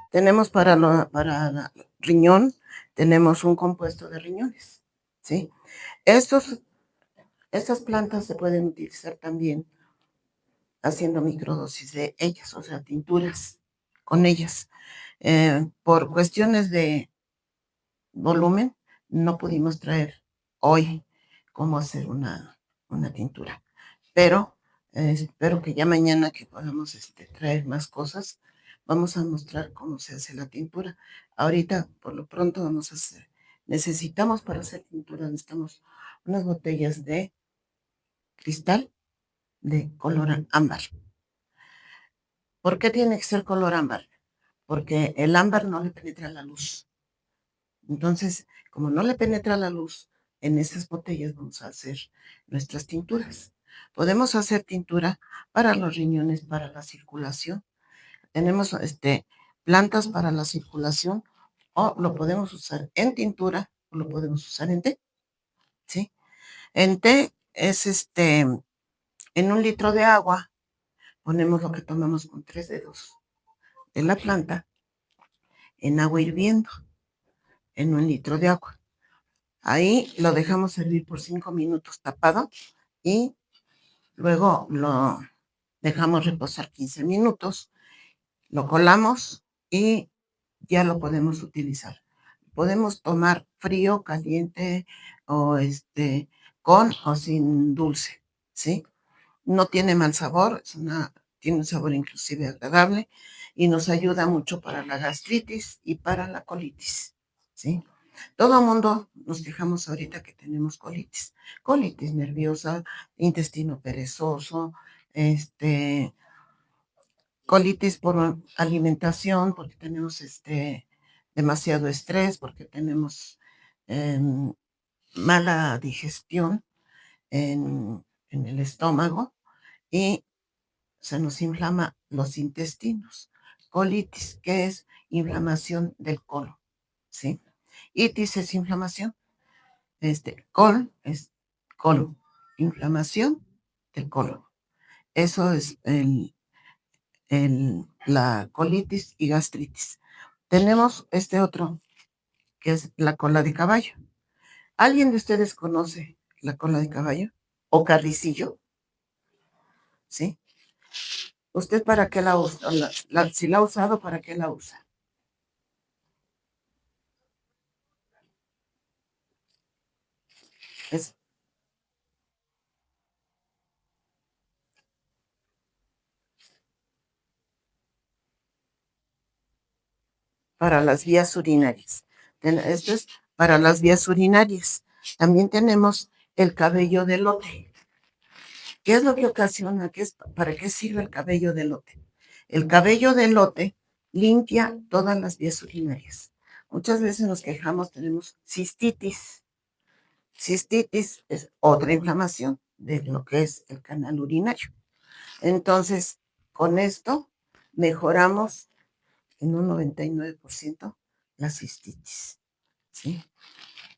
Tenemos para riñón, tenemos un compuesto de riñones, ¿sí? Estos, estas plantas se pueden utilizar también haciendo microdosis de ellas, o sea, tinturas con ellas. Por cuestiones de volumen, no pudimos traer hoy cómo hacer una tintura, pero espero que ya mañana que podamos traer más cosas, vamos a mostrar cómo se hace la tintura. Ahorita, por lo pronto, vamos a hacer, necesitamos para hacer tintura, necesitamos unas botellas de cristal de color ámbar. ¿Por qué tiene que ser color ámbar? Porque el ámbar no le penetra la luz. Entonces, como no le penetra la luz, en estas botellas vamos a hacer nuestras tinturas. Podemos hacer tintura para los riñones, para la circulación. Tenemos plantas para la circulación o lo podemos usar en tintura o lo podemos usar en té, ¿sí? En té es en 1 litro de agua, ponemos lo que tomamos con 3 dedos de la planta en agua hirviendo, en 1 litro de agua. Ahí lo dejamos servir por 5 minutos tapado y luego lo dejamos reposar 15 minutos, lo colamos y ya lo podemos utilizar. Podemos tomar frío, caliente o con o sin dulce, ¿sí? No tiene mal sabor, tiene un sabor inclusive agradable y nos ayuda mucho para la gastritis y para la colitis, ¿sí? Todo el mundo nos quejamos ahorita que tenemos colitis nerviosa, intestino perezoso, colitis por alimentación, porque tenemos demasiado estrés, porque tenemos mala digestión en, en el estómago y se nos inflama los intestinos. Colitis, que es inflamación del colon, ¿sí? Itis es inflamación, col es colon, inflamación del colon. Eso es la colitis y gastritis. Tenemos este otro, que es la cola de caballo. ¿Alguien de ustedes conoce la cola de caballo? ¿O carricillo? ¿Sí? ¿Usted para qué la usa? Si la ha usado, ¿para qué la usa? Es para las vías urinarias. Esto es para las vías urinarias. También tenemos el cabello de lote. ¿Qué es lo que ocasiona? ¿Para qué sirve el cabello de lote? El cabello de lote limpia todas las vías urinarias. Muchas veces nos quejamos, tenemos cistitis. Cistitis es otra inflamación de lo que es el canal urinario. Entonces, con esto mejoramos en un 99% la cistitis, ¿sí?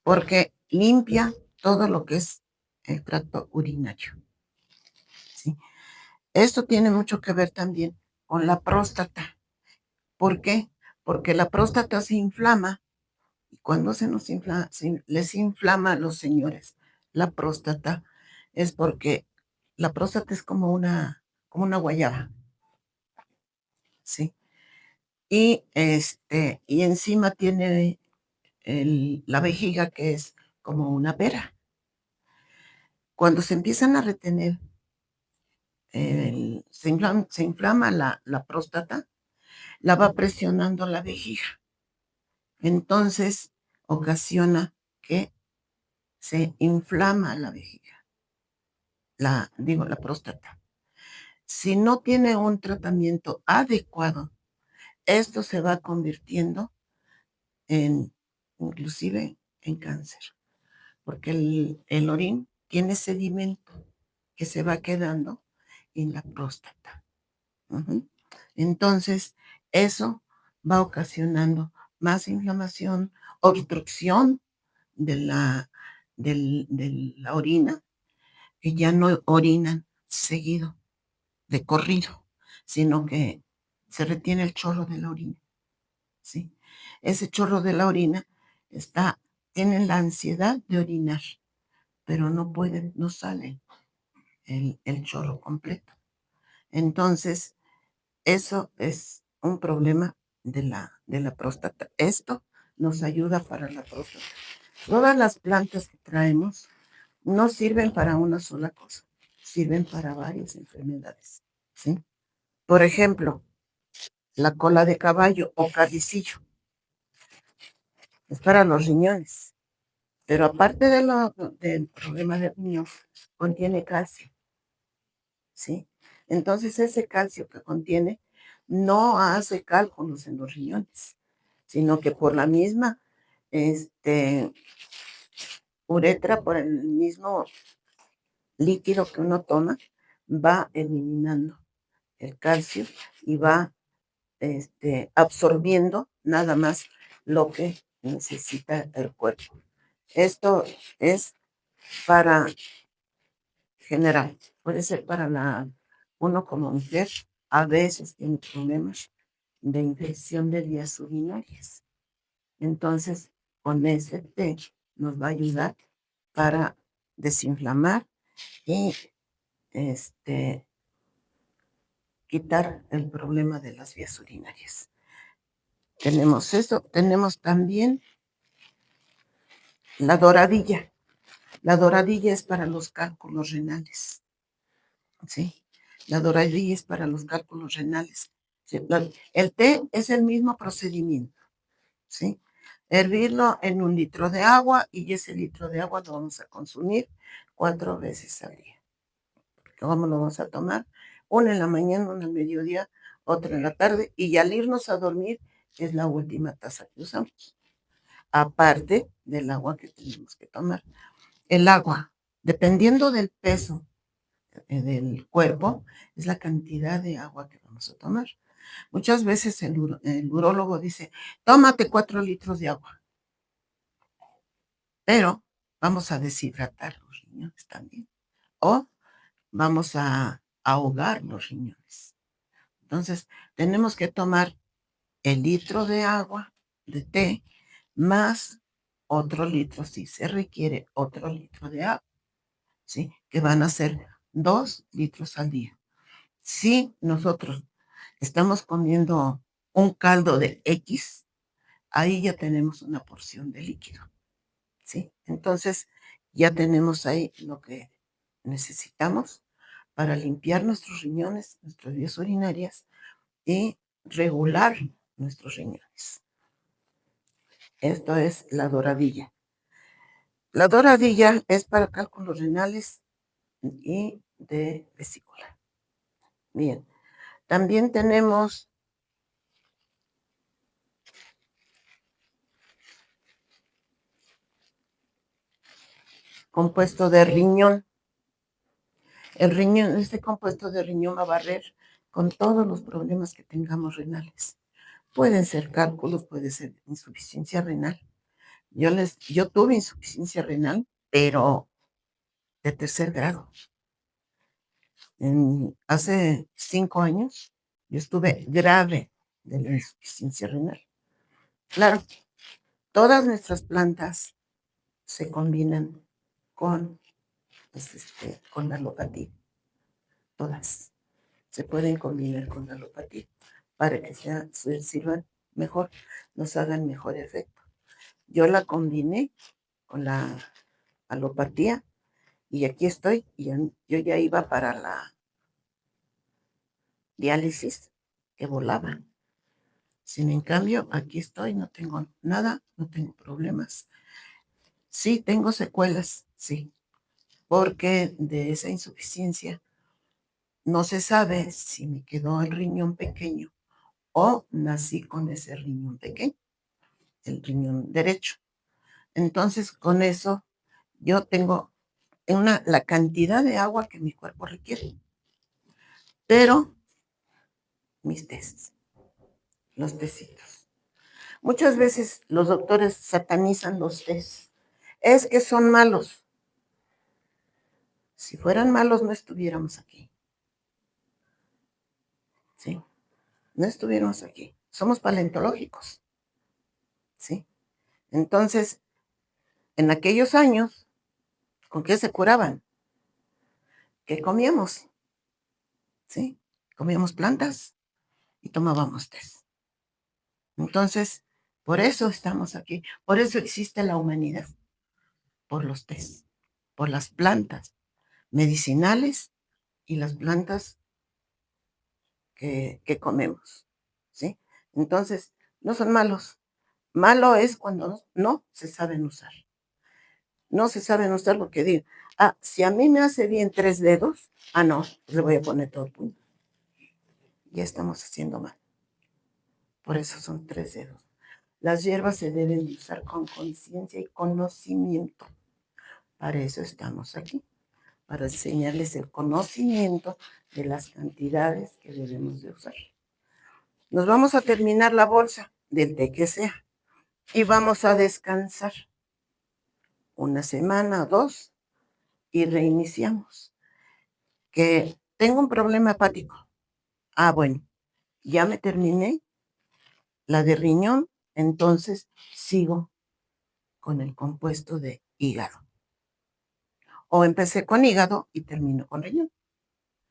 Porque limpia todo lo que es el tracto urinario, ¿sí? Esto tiene mucho que ver también con la próstata. ¿Por qué? Porque la próstata se inflama y cuando se nos inflama, les inflama a los señores la próstata, es porque la próstata es como una guayaba, ¿sí? Y encima tiene la vejiga que es como una pera. Cuando se empiezan a retener, se inflama la próstata, la va presionando la vejiga. Entonces ocasiona que se inflama la vejiga, la próstata. Si no tiene un tratamiento adecuado, esto se va convirtiendo en, inclusive, en cáncer, porque el orín tiene sedimento que se va quedando en la próstata. Ujú. Entonces, eso va ocasionando más inflamación, obstrucción de la orina, que ya no orinan seguido, de corrido, sino que se retiene el chorro de la orina. ¿sí? Ese chorro de la orina tienen la ansiedad de orinar, pero no pueden, no sale el chorro completo. Entonces, eso es un problema de la próstata. Esto nos ayuda para la próstata. Todas las plantas que traemos no sirven para una sola cosa, sirven para varias enfermedades, ¿sí? Por ejemplo, la cola de caballo o carricillo es para los riñones, pero aparte del problema del riñón, contiene calcio, ¿sí? Entonces ese calcio que contiene no hace cálculos en los riñones, sino que por la misma este, uretra, por el mismo líquido que uno toma, va eliminando el calcio y va absorbiendo nada más lo que necesita el cuerpo. Esto es para general, puede ser para uno como mujer, a veces tiene problemas de infección de vías urinarias. Entonces, con este té nos va a ayudar para desinflamar y quitar el problema de las vías urinarias. Tenemos eso, tenemos también la doradilla. La doradilla es para los cálculos renales, ¿sí? La doradilla es para los cálculos renales. ¿Sí? El té es el mismo procedimiento, ¿sí? Hervirlo en 1 litro de agua y ese litro de agua lo vamos a consumir 4 veces al día. ¿Cómo lo vamos a tomar? Una en la mañana, una al mediodía, otra en la tarde y al irnos a dormir es la última taza que usamos, aparte del agua que tenemos que tomar. El agua, dependiendo del peso del cuerpo, es la cantidad de agua que vamos a tomar. Muchas veces el urólogo dice, tómate 4 litros de agua, pero vamos a deshidratar los riñones también, o vamos a ahogar los riñones. Entonces, tenemos que tomar el litro de agua, de té, más otro litro, si se requiere otro litro de agua, ¿sí? Que van a ser 2 litros al día. Si nosotros estamos comiendo un caldo de X, ahí ya tenemos una porción de líquido, ¿sí? Entonces, ya tenemos ahí lo que necesitamos para limpiar nuestros riñones, nuestras vías urinarias y regular nuestros riñones. Esto es la doradilla. La doradilla es para cálculos renales y de vesícula. Bien, también tenemos compuesto de riñón. El riñón, este compuesto de riñón va a barrer con todos los problemas que tengamos renales. Pueden ser cálculos, puede ser insuficiencia renal. Yo tuve insuficiencia renal, pero de 3er grado. Hace 5 años yo estuve grave de la insuficiencia renal. Claro, todas nuestras plantas se combinan con, con la alopatía. Todas se pueden combinar con la alopatía para que sirvan mejor, nos hagan mejor efecto. Yo la combiné con la alopatía y aquí estoy, y yo ya iba para la diálisis que volaba. Sin en cambio, aquí estoy, no tengo nada, no tengo problemas. Sí, tengo secuelas, sí, porque de esa insuficiencia no se sabe si me quedó el riñón pequeño o nací con ese riñón pequeño, el riñón derecho. Entonces, con eso, yo tengo la cantidad de agua que mi cuerpo requiere. Pero mis tests, los tecitos. Muchas veces los doctores satanizan los tests. Es que son malos. Si fueran malos, no estuviéramos aquí. ¿Sí? No estuviéramos aquí. Somos paleontológicos. ¿sí? Entonces, en aquellos años, ¿con qué se curaban? ¿Qué comíamos? ¿Sí? Comíamos plantas y tomábamos té. Entonces, por eso estamos aquí, por eso existe la humanidad, por los tés, por las plantas medicinales y las plantas que comemos, ¿sí? Entonces, no son malos. Malo es cuando no se saben usar. No se saben usar porque digo, si a mí me hace bien 3 dedos, no, le voy a poner todo el puño. Ya estamos haciendo mal. Por eso son 3 dedos. Las hierbas se deben usar con conciencia y conocimiento. Para eso estamos aquí, para enseñarles el conocimiento de las cantidades que debemos de usar. Nos vamos a terminar la bolsa del té que sea y vamos a descansar 1 semana o 2 y reiniciamos. Que tengo un problema hepático. Bueno, ya me terminé la de riñón, entonces sigo con el compuesto de hígado. O empecé con hígado y termino con riñón,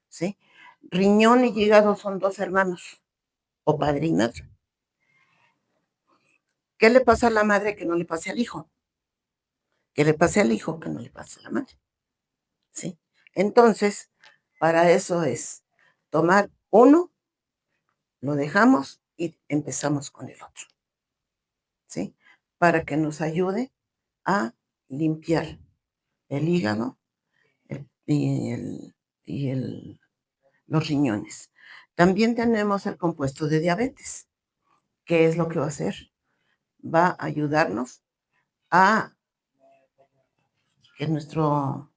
¿sí? Riñón y hígado son 2 hermanos o padre y madre. ¿Qué le pasa a la madre que no le pase al hijo? Que le pase al hijo que no le pase a la madre, ¿sí? Entonces, para eso es tomar uno, lo dejamos y empezamos con el otro, ¿sí? Para que nos ayude a limpiar el hígado y los riñones. También tenemos el compuesto de diabetes. ¿Qué es lo que va a hacer? Va a ayudarnos a que nuestro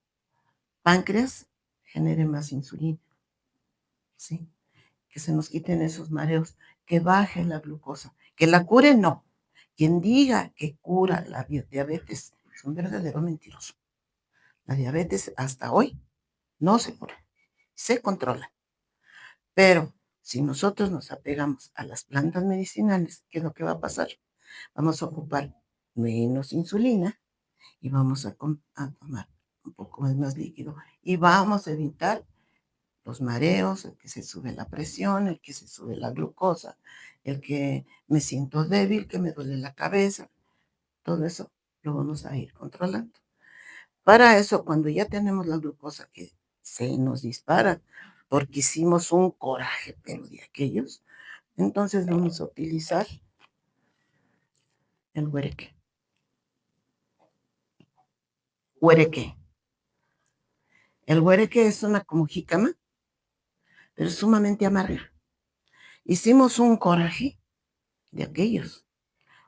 páncreas genere más insulina, ¿sí? Que se nos quiten esos mareos, que baje la glucosa, que la cure no. Quien diga que cura la diabetes es un verdadero mentiroso. La diabetes hasta hoy no se cura, se controla. Pero si nosotros nos apegamos a las plantas medicinales, ¿qué es lo que va a pasar? Vamos a ocupar menos insulina y vamos a tomar un poco más líquido y vamos a evitar los mareos, el que se sube la presión, el que se sube la glucosa, el que me siento débil, que me duele la cabeza, todo eso lo vamos a ir controlando. Para eso, cuando ya tenemos la glucosa que se nos dispara porque hicimos un coraje, pero de aquellos, entonces vamos a utilizar el huereque. Huereque. El huereque es una como jícama, pero es sumamente amarga. Hicimos un coraje de aquellos,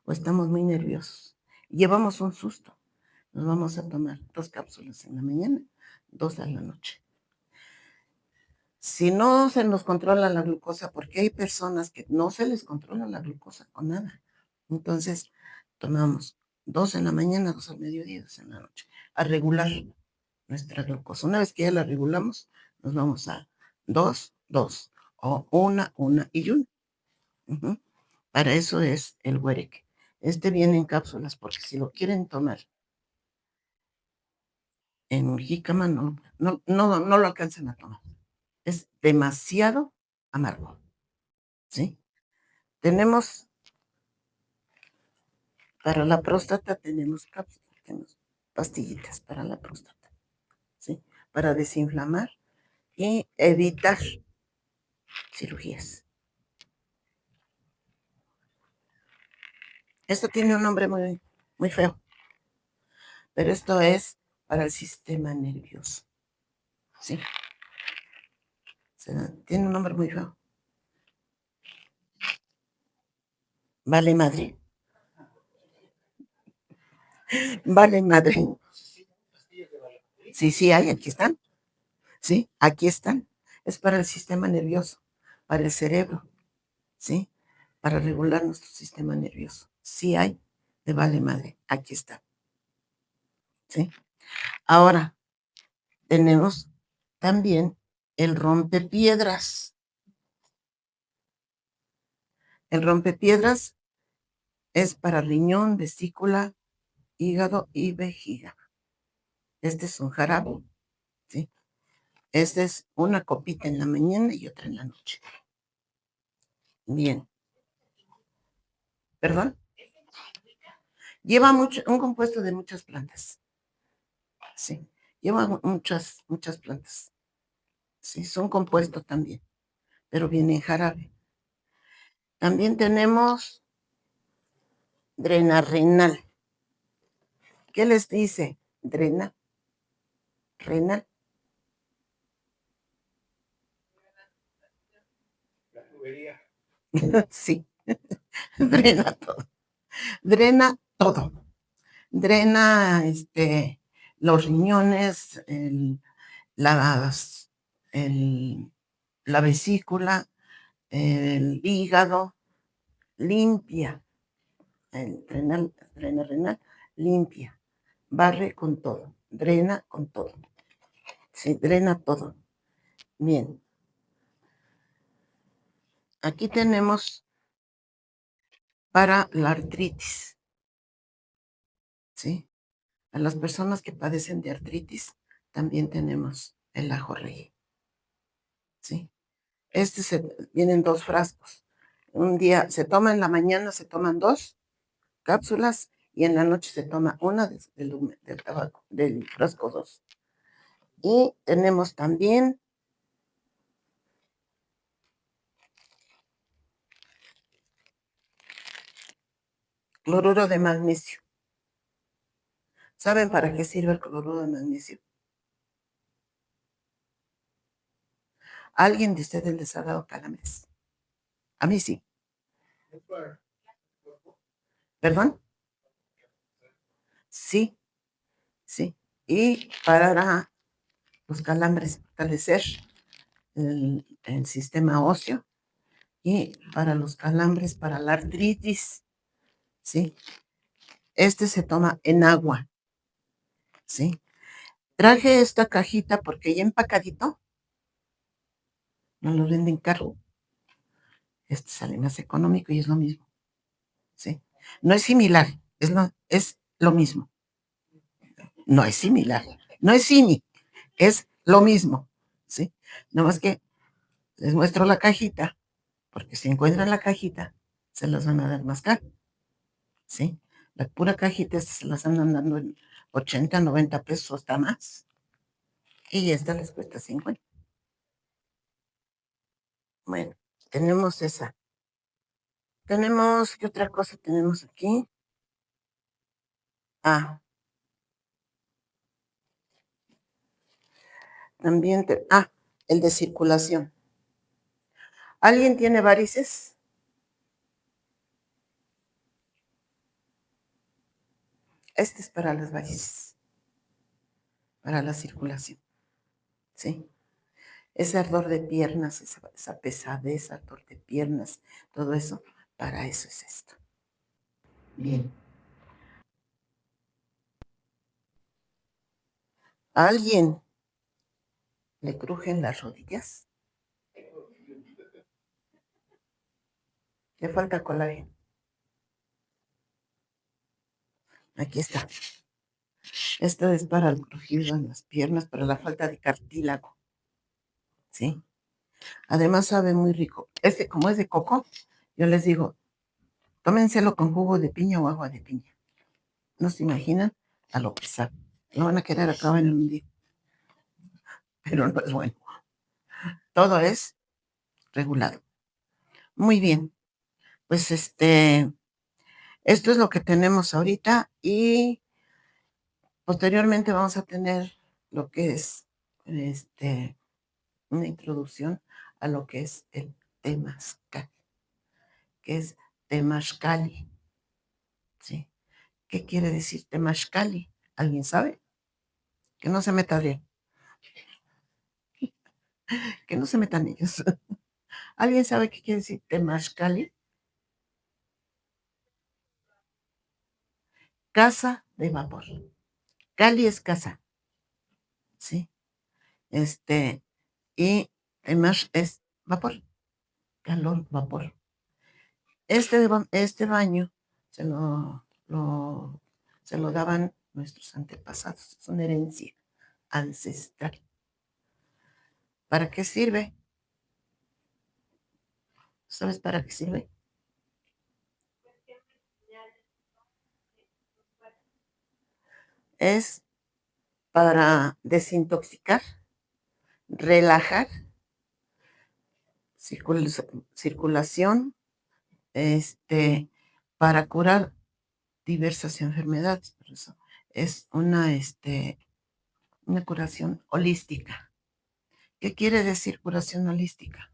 o estamos muy nerviosos. Llevamos un susto. Nos vamos a tomar 2 cápsulas en la mañana, 2 a la noche. Si no se nos controla la glucosa, porque hay personas que no se les controla la glucosa con nada. Entonces, tomamos 2 en la mañana, 2 al mediodía, 2 en la noche, a regular nuestra glucosa. Una vez que ya la regulamos, nos vamos a 2, 2, o 1, 1 y 1. Para eso es el huereque. Este viene en cápsulas, porque si lo quieren tomar en jícama, no lo alcanzan a tomar. Es demasiado amargo, ¿sí? Tenemos, para la próstata tenemos cápsulas, tenemos pastillitas para la próstata, ¿sí? Para desinflamar y evitar cirugías. Esto tiene un nombre muy, muy feo, pero esto es para el sistema nervioso, ¿sí? Tiene un nombre muy feo. Vale madre. Vale madre. Sí, hay, aquí están. Sí, aquí están. Es para el sistema nervioso, para el cerebro, ¿sí? Para regular nuestro sistema nervioso. Sí hay, de vale madre, aquí está, ¿sí? Ahora, tenemos también el rompepiedras. El rompepiedras Es para riñón, vesícula, hígado y vejiga. Este es un jarabe, ¿sí? Este es una copita en la mañana y otra en la noche. Bien. ¿Perdón? Lleva un compuesto de muchas plantas. Sí. Lleva muchas plantas. Sí, son compuestos también, pero viene en jarabe. También tenemos drena renal. ¿Qué les dice? Drena renal. La tubería. Sí, drena todo. Drena todo. Drena los riñones, las, la vesícula, el hígado, limpia. El drena renal, limpia. Barre con todo. Drena con todo. Sí, drena todo. Bien. Aquí tenemos para la artritis, ¿sí? A las personas que padecen de artritis también tenemos el ajo rey, ¿sí? Vienen 2 frascos. Un día se toma en la mañana, se toman 2 cápsulas y en la noche se toma una del tabaco, del frasco 2. Y tenemos también cloruro de magnesio. ¿Saben para qué sirve el cloruro de magnesio? ¿A alguien de ustedes les ha dado calambres? A mí sí. ¿Perdón? Sí, sí. Y para los calambres, fortalecer el sistema óseo. Y para los calambres, para la artritis, ¿sí? Este se toma en agua, ¿sí? Traje esta cajita porque ya empacadito no lo venden caro. Este sale más económico y es lo mismo, ¿sí? No es similar, es lo mismo. No es similar, no es simi, es lo mismo, ¿sí? Nada más que les muestro la cajita, porque si encuentran la cajita, se las van a dar más caro, ¿sí? La pura cajita se las andan dando en 80, 90 pesos, hasta más. Y esta les cuesta 50. Bueno, tenemos esa. ¿Qué otra cosa tenemos aquí? Ah, también, el de circulación. ¿Alguien tiene varices? Este es para las varices, para la circulación, ¿sí? Ese ardor de piernas, esa pesadez, ardor de piernas, todo eso, para eso es esto. Bien. ¿A alguien le crujen las rodillas? Le falta colágeno. Aquí está. Esto es para el crujido en las piernas, para la falta de cartílago, ¿sí? Además sabe muy rico. Como es de coco, yo les digo, tómenselo con jugo de piña o agua de piña. No se imaginan a lo que sabe. Lo van a querer acabar en un día, pero no es bueno. Todo es regulado. Muy bien. Pues esto es lo que tenemos ahorita y posteriormente vamos a tener lo que es una introducción a lo que es el temazcal, que es temazcali, ¿sí? ¿Qué quiere decir temazcali? ¿Alguien sabe? Que no se meta bien, que no se metan ellos. ¿Alguien sabe qué quiere decir temazcali? Casa de vapor. Cali es casa, ¿sí? Y temaz es vapor, calor, vapor. Este baño se lo daban nuestros antepasados. Es una herencia ancestral. ¿Para qué sirve? ¿Sabes para qué sirve? Es para desintoxicar, relajar, circulación, para curar diversas enfermedades. Por eso es una curación holística. ¿Qué quiere decir curación holística?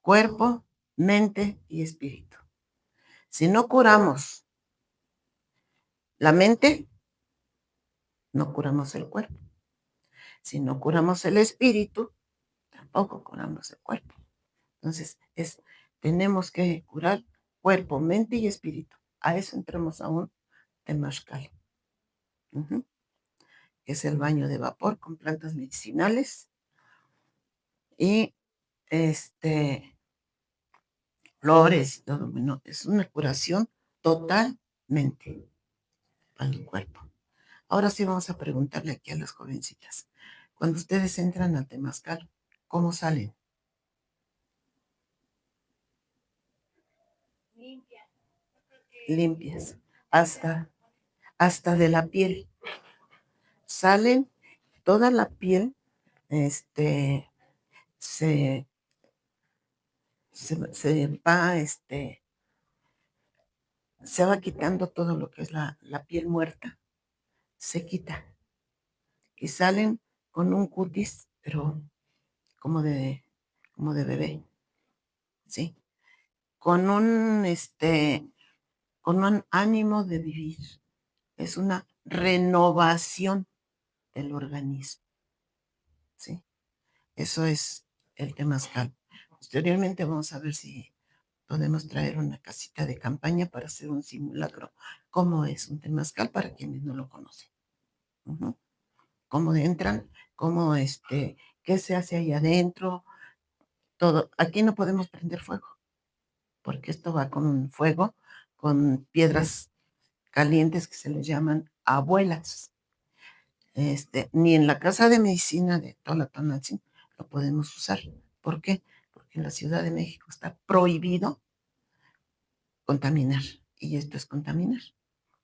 Cuerpo, mente y espíritu. Si no curamos la mente, no curamos el cuerpo. Si no curamos el espíritu, tampoco curamos el cuerpo. Entonces, tenemos que curar cuerpo, mente y espíritu. A eso entramos a un temazcal, que es el baño de vapor con plantas medicinales y flores y todo. Bueno, es una curación totalmente para el cuerpo. Ahora sí vamos a preguntarle aquí a las jovencitas. Cuando ustedes entran al temazcal, ¿cómo salen? Limpias. Hasta de la piel. Salen toda la piel, se, se va, se va quitando todo lo que es la piel muerta, se quita y salen con un cutis, pero como de, como de bebé, ¿sí? Con con un ánimo de vivir. Es una renovación del organismo, ¿sí? Eso es el temazcal. Posteriormente vamos a ver si podemos traer una casita de campaña para hacer un simulacro. ¿Cómo es un temazcal para quienes no lo conocen? Ujú. ¿Cómo entran? ¿Cómo qué se hace ahí adentro? Todo. Aquí no podemos prender fuego, porque esto va con un fuego, con piedras calientes que se les llaman abuelas. Ni en la casa de medicina de Tolatonantzin lo podemos usar. ¿Por qué? Porque en la Ciudad de México está prohibido contaminar. Y esto es contaminar,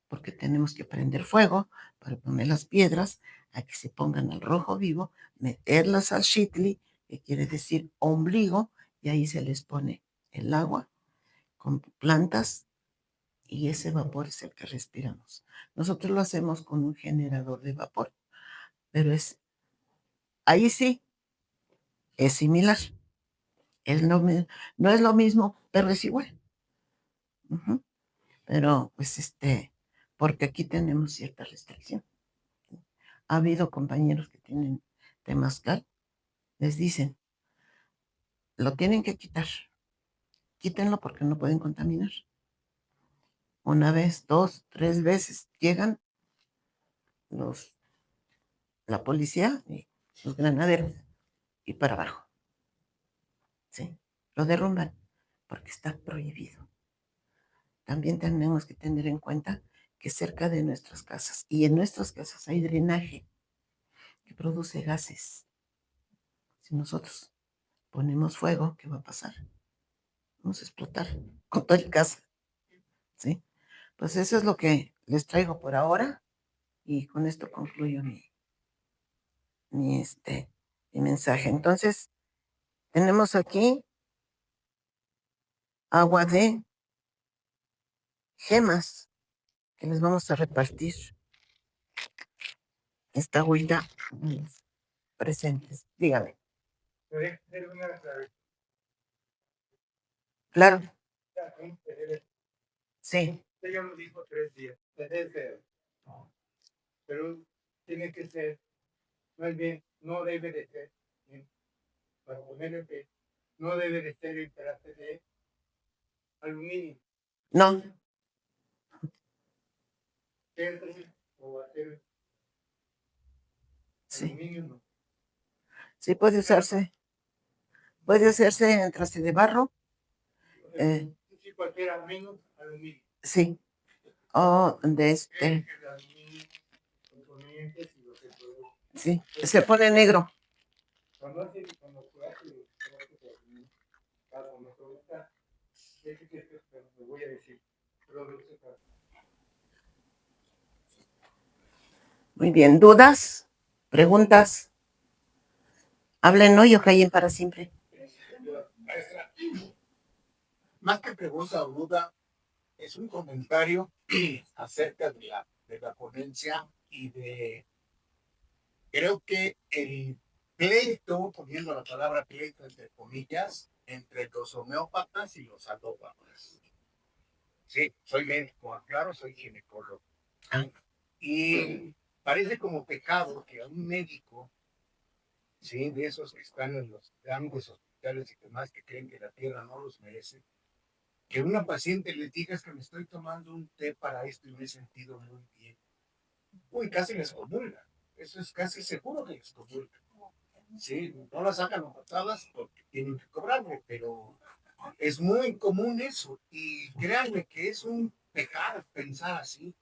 porque tenemos que prender fuego para poner las piedras a que se pongan al rojo vivo, meterlas al shitli, que quiere decir ombligo, y ahí se les pone el agua con plantas y ese vapor es el que respiramos. Nosotros lo hacemos con un generador de vapor, pero ahí sí es similar. No es lo mismo, pero es igual. Ujú. Pero pues porque aquí tenemos cierta restricción. Ha habido compañeros que tienen temazcal, les dicen, lo tienen que quitar, quítenlo porque no pueden contaminar. Una vez, dos, tres veces llegan los, la policía y los granaderos y para abajo, ¿sí? Lo derrumban porque está prohibido. También tenemos que tener en cuenta que cerca de nuestras casas y en nuestras casas hay drenaje que produce gases. Si nosotros ponemos fuego, ¿qué va a pasar? Vamos a explotar con toda la casa, ¿sí? Pues eso es lo que les traigo por ahora y con esto concluyo mi, mi mensaje. Entonces, tenemos aquí agua de gemas que les vamos a repartir esta agüita presentes. Dígame. Claro. Sí. Ella lo dijo 3 días. Pero tiene que ser, más bien, no debe de ser, para ponerle que no debe de ser el traste de aluminio. No. O hacer sí. Aluminio no. Sí, puede usarse. Puede hacerse en traste de barro. Sí, cualquiera menos aluminio. Sí. Oh, sí, se pone negro. Muy bien. ¿Dudas? ¿Preguntas? Hablen hoy o callen para siempre. Maestra, más que pregunta o duda, es un comentario acerca de la ponencia y de, creo que el pleito, poniendo la palabra pleito entre comillas, entre los homeópatas y los alópatas. Sí, soy médico, aclaro, soy ginecólogo. Y parece como pecado que a un médico, sí, de esos que están en los grandes hospitales y demás que creen que la tierra no los merece, que una paciente le diga que me estoy tomando un té para esto y me he sentido muy bien. Uy, casi les comulga. Eso es casi seguro que les comulga. Sí, no la sacan a patadas porque tienen que cobrarle, pero es muy común eso. Y créanme que es un pecado pensar así.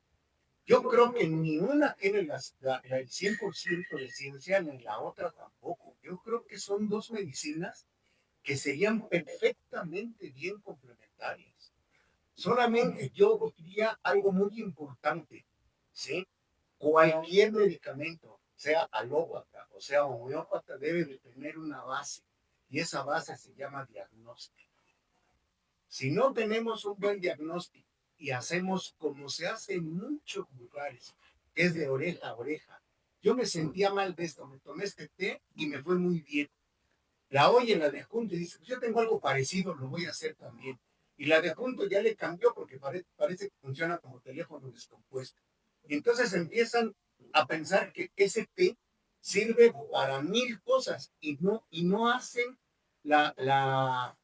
Yo creo que ni una tiene el 100% de ciencia, ni la otra tampoco. Yo creo que son dos medicinas que serían perfectamente bien complementarias. Solamente yo diría algo muy importante, ¿sí? Cualquier medicamento, sea alópata o sea homeópata, debe de tener una base y esa base se llama diagnóstico. Si no tenemos un buen diagnóstico y hacemos como se hace en muchos lugares, que es de oreja a oreja, yo me sentía mal de esto, me tomé este té y me fue muy bien. La oye la de junto y dice, pues yo tengo algo parecido, lo voy a hacer también. Y la de junto ya le cambió porque parece que funciona como teléfono descompuesto. Y entonces empiezan a pensar que ese té sirve para 1000 cosas y no hacen la, la,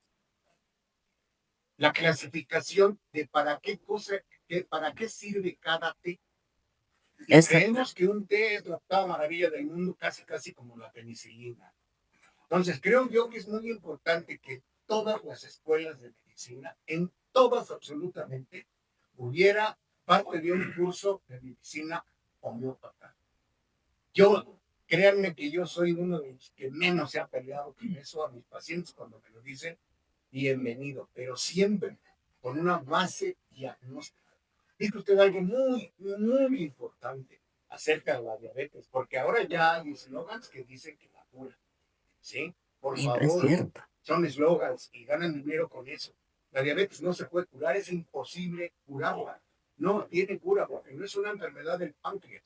la clasificación de para qué cosa, para qué sirve cada té. Y creemos que un té es la octava maravilla del mundo, casi casi como la penicilina. Entonces, creo yo que es muy importante que todas las escuelas de medicina, en todas absolutamente, hubiera parte de un curso de medicina homeópata. Yo, créanme que yo soy uno de los que menos se ha peleado con eso a mis pacientes cuando me lo dicen, bienvenido, pero siempre con una base diagnóstica. Dice usted algo muy, muy importante acerca de la diabetes, porque ahora ya hay eslogans que dicen que la cura. ¿Sí? Por favor, son eslogans y ganan dinero con eso. La diabetes no se puede curar, es imposible curarla. No tiene cura porque no es una enfermedad del páncreas.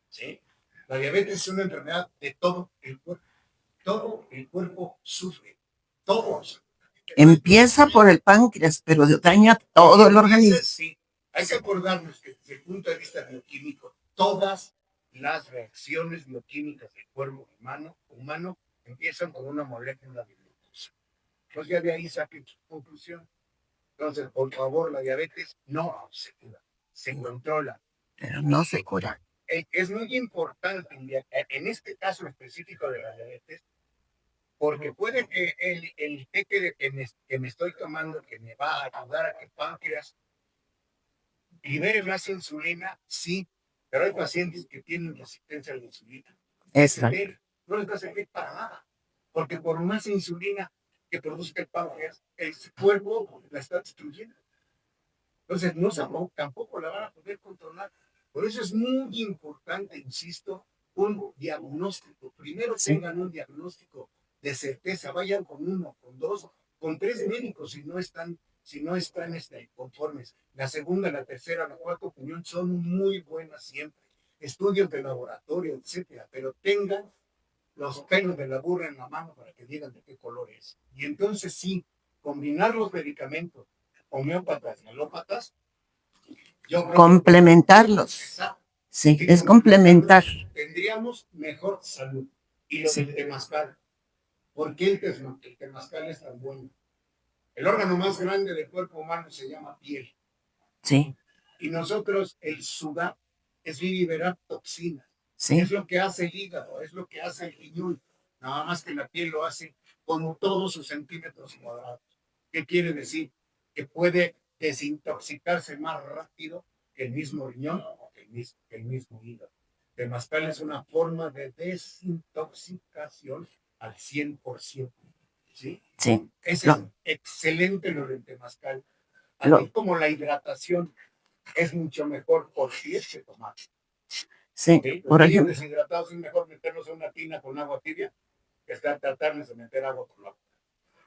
¿Sí? La diabetes es una enfermedad de todo el cuerpo. Todo el cuerpo sufre. Todos. Empieza por el páncreas, pero daña todo el organismo. Sí. Hay que acordarnos que desde el punto de vista bioquímico, todas las reacciones bioquímicas del cuerpo humano empiezan con una molécula de glucosa. Entonces ya de ahí saquen su conclusión. Entonces, por favor, la diabetes no se cura, se controla. Pero no se cura. Es muy importante en este caso específico de la diabetes, porque puede que el té que me estoy tomando, que me va a ayudar a que el páncreas libere más insulina, sí, pero hay pacientes que tienen resistencia a la insulina. No les va a servir para nada, porque por más insulina que produzca el páncreas, el cuerpo la está destruyendo. Entonces, tampoco la van a poder controlar. Por eso es muy importante, insisto, un diagnóstico. Primero tengan un diagnóstico de certeza, vayan con uno, con dos, con tres médicos si no están conformes. La segunda, la tercera, la cuarta opinión son muy buenas siempre. Estudios de laboratorio, etcétera, pero tengan los pelos de la burra en la mano para que digan de qué color es. Y entonces sí, combinar los medicamentos homeópatas y alópatas, complementarlos. Sí, es complementar. Tendríamos mejor salud. Y lo del temazcal. ¿Por qué el temazcal es tan bueno? El órgano más grande del cuerpo humano se llama piel. Sí. Y nosotros, el sudar es liberar toxinas. Sí. Es lo que hace el hígado, es lo que hace el riñón. Nada más que la piel lo hace con todos sus centímetros cuadrados. ¿Qué quiere decir? Que puede desintoxicarse más rápido que el mismo riñón o que el mismo hígado. Temazcal es una forma de desintoxicación al 100%. ¿Sí? Sí. Es excelente lo del temazcal. Así como la hidratación es mucho mejor por si es que tomar. Sí, ¿Sí? por Los ejemplo. deshidratados es mejor meterlos en una tina con agua tibia que estar tratarles de meter agua con agua.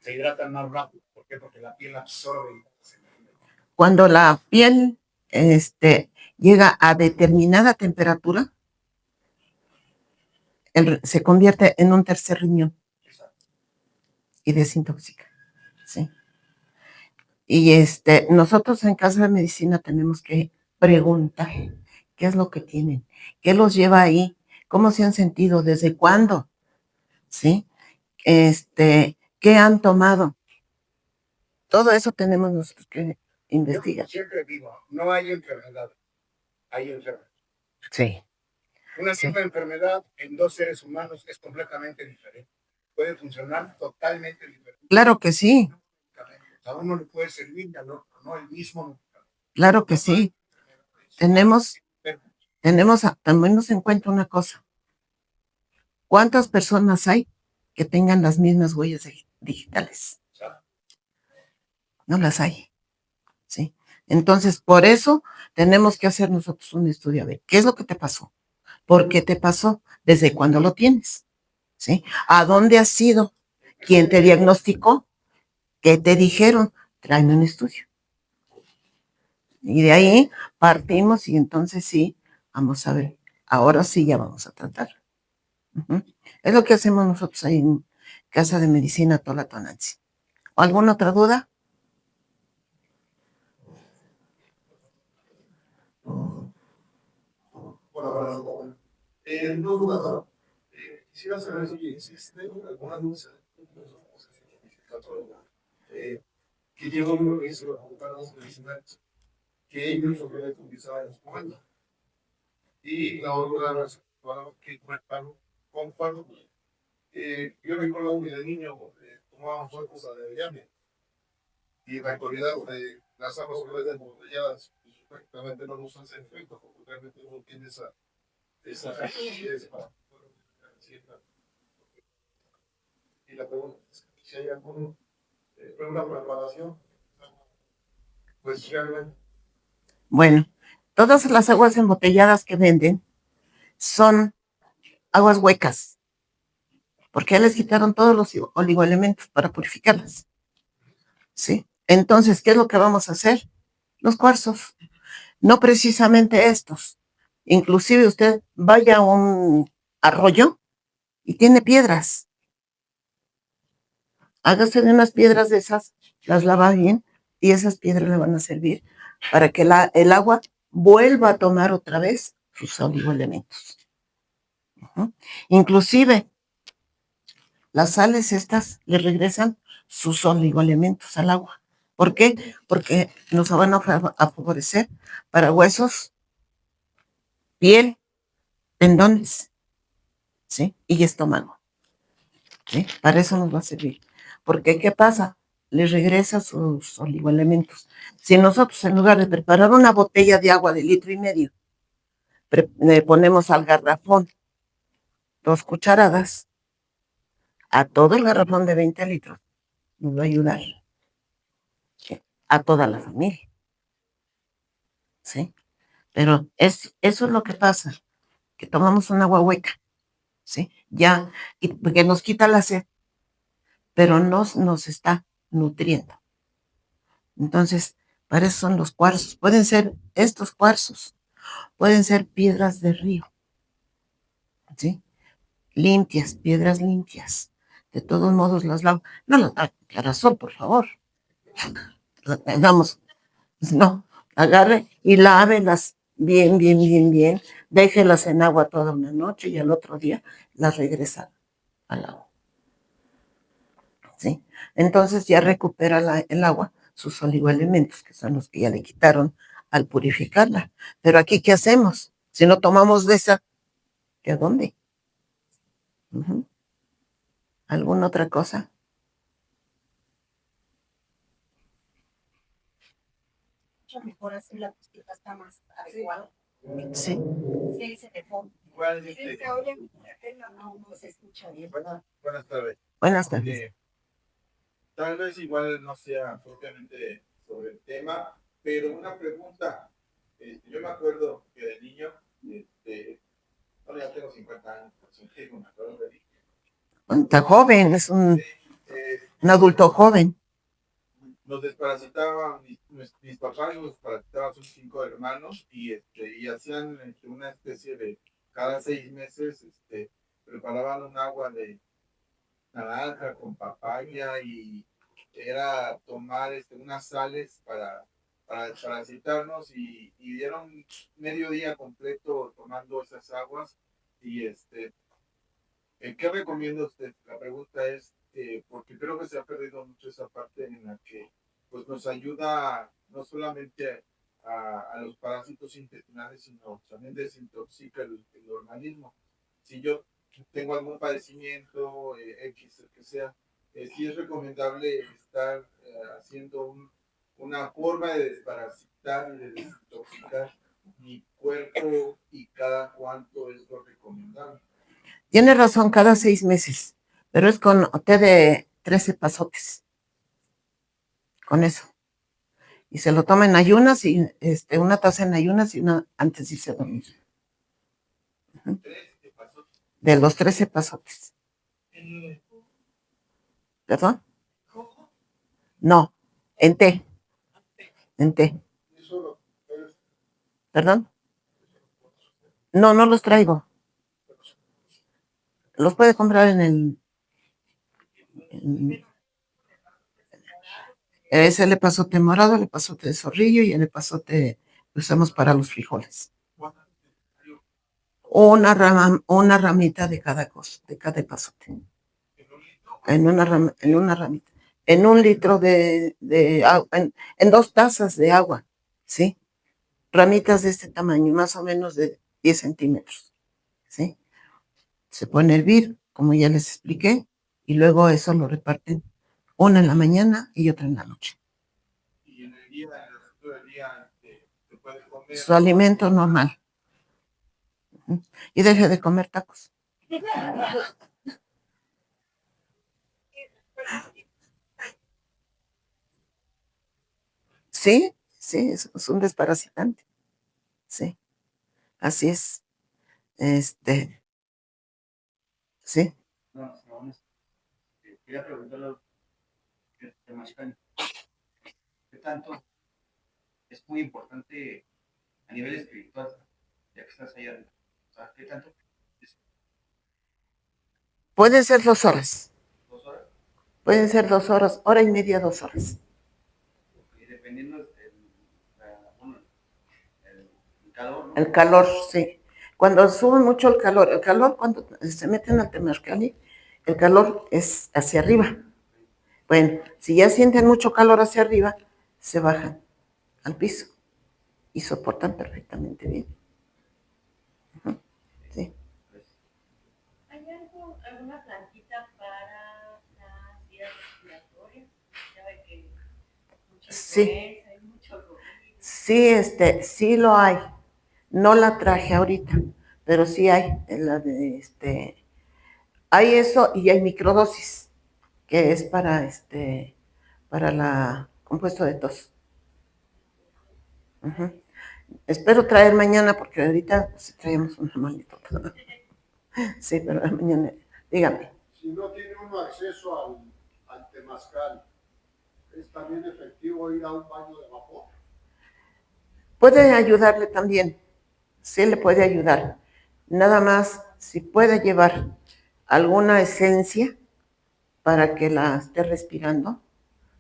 Se hidratan más rápido. ¿Por qué? Porque la piel absorbe. Cuando la piel llega a determinada temperatura, se convierte en un tercer riñón y desintoxica. Sí. Y nosotros en Casa de Medicina tenemos que preguntar qué es lo que tienen, qué los lleva ahí, cómo se han sentido, desde cuándo, ¿sí? ¿Qué han tomado? Todo eso tenemos nosotros que investigar. Yo siempre digo, no hay enfermedad, hay enfermedad. Sí. Una misma enfermedad en dos seres humanos es completamente diferente. Puede funcionar totalmente diferente. Claro que sí. A uno le puede servir, al otro no el mismo. Claro que sí. Tenemos también nos encuentra una cosa. ¿Cuántas personas hay que tengan las mismas huellas digitales? No las hay. ¿Sí? Entonces, por eso tenemos que hacer nosotros un estudio a ver qué es lo que te pasó, por qué te pasó, desde cuándo lo tienes, ¿sí? ¿A dónde has ido? ¿Quién te diagnosticó? ¿Qué te dijeron? Tráeme un estudio. Y de ahí partimos y entonces sí, vamos a ver, ahora sí ya vamos a tratar. Es lo que hacemos nosotros ahí en Casa de Medicina Tola-Tonantzin. ¿Alguna otra duda? Bueno, no duda, quisiera saber si existe alguna luz que lleva un registro a los medicinales que ellos pueden utilizar en los comandos. Y la otra, que comparto, yo recuerdo que de niño tomábamos cosas de llame y en la actualidad las aguas solares embotelladas prácticamente no nos hacen efecto porque realmente no tiene esa rigidez para poder y la pregunta es si hay alguna preparación, pues realmente. Bueno, todas las aguas embotelladas que venden son aguas huecas, porque ya les quitaron todos los oligoelementos para purificarlas. ¿Sí? Entonces, ¿qué es lo que vamos a hacer? Los cuarzos, no precisamente estos. Inclusive usted vaya a un arroyo y tiene piedras. Hágase de unas piedras de esas, las lava bien y esas piedras le van a servir para que el agua vuelva a tomar otra vez sus oligoelementos. Inclusive las sales estas le regresan sus oligoelementos al agua. ¿Por qué? Porque nos van a favorecer para huesos, piel, tendones, ¿sí? Y estómago, ¿sí? Para eso nos va a servir. Porque, ¿qué pasa? Le regresa sus oligoelementos. Si nosotros, en lugar de preparar una botella de agua de 1,5 litros, le ponemos al garrafón 2 cucharadas, a todo el garrafón de 20 litros, nos va a ayudar, ¿sí? A toda la familia, ¿sí? Pero eso es lo que pasa, que tomamos un agua hueca, ¿sí? Ya, porque nos quita la sed, pero nos está nutriendo. Entonces, para eso son los cuarzos. Pueden ser estos cuarzos, pueden ser piedras de río, ¿sí? Limpias, piedras limpias. De todos modos las lavo. No las lavo sol, por favor. Vamos, no, agarre y lávelas bien, bien, bien, bien. Déjelas en agua toda una noche y al otro día las regresa al agua. ¿Sí? Entonces ya recupera el agua sus oligoelementos, que son los que ya le quitaron al purificarla. Pero aquí, ¿qué hacemos? Si no tomamos de esa, ¿de dónde? ¿Alguna otra cosa? escucha mejor así, la música está más adecuada. Sí. Sí, se dejó. Igual, Sí, se oye, no se escucha bien. buenas tardes. Buenas tardes. Tal vez igual no sea propiamente sobre el tema, pero una pregunta. Yo me acuerdo que de niño, ahora ya tengo 50 años, me acuerdo de niño. Está joven, es un adulto joven. Nos desparasitaban, mis papás nos desparasitaban, son 5 hermanos, y hacían una especie de, cada 6 meses, preparaban un agua de naranja con papaya, y era tomar unas sales para desparasitarnos, y dieron medio día completo tomando esas aguas. Y ¿qué recomienda usted? La pregunta es, porque creo que se ha perdido mucho esa parte en la que pues, nos ayuda no solamente a los parásitos intestinales, sino también desintoxica el organismo. Si yo tengo algún padecimiento, X, el que sea, sí es recomendable estar haciendo una forma de desparasitar y de desintoxicar mi cuerpo, y cada cuánto es lo recomendable. Tiene razón, cada 6 meses, pero es con té de 13 pasotes. Con eso. Y se lo toma en ayunas, y una taza en ayunas y una antes de irse a dormir. De los 13 pasotes. ¿Perdón? No, en té. En té. ¿Perdón? No, no los traigo. Los puede comprar ese le pasote morado, le pasote de zorrillo y el pasote que usamos para los frijoles. Una ramita de cada cosa, de cada pasote. En una ramita. En 1 litro de agua, en 2 tazas de agua, ¿sí? Ramitas de este tamaño, más o menos de 10 centímetros, ¿sí? Se pone a hervir, como ya les expliqué, y luego eso lo reparten, una en la mañana y otra en la noche. Y en el resto del día, se puede comer su alimento normal. Y deje de comer tacos. Sí, sí, es un desparasitante. Sí, así es. Sí. Quería preguntarle qué tanto es muy importante a nivel espiritual, ya que estás allá arriba. O sea, ¿qué tanto? Pueden ser 2 horas. ¿2 horas? Pueden ser 2 horas, hora y media, 2 horas. Y dependiendo del calor, ¿no? El calor, sí. Cuando sube mucho el calor cuando se meten al Temazcali, el calor es hacia arriba. Bueno, si ya sienten mucho calor hacia arriba, se bajan al piso y soportan perfectamente bien. Sí. ¿Hay alguna plantita para las vías respiratorias? Ya ve que mucha Sí. hay mucho ruido. Sí, sí lo hay. No la traje ahorita, pero sí hay. Hay eso y hay microdosis, que es para la compuesto de tos. Uh-huh. Espero traer mañana, porque ahorita pues, traemos una malita. Sí, pero mañana, dígame. Si no tiene uno acceso al temazcal, ¿es también efectivo ir a un baño de vapor? Puede ayudarle también, sí le puede ayudar. Nada más, si puede llevar alguna esencia para que la esté respirando,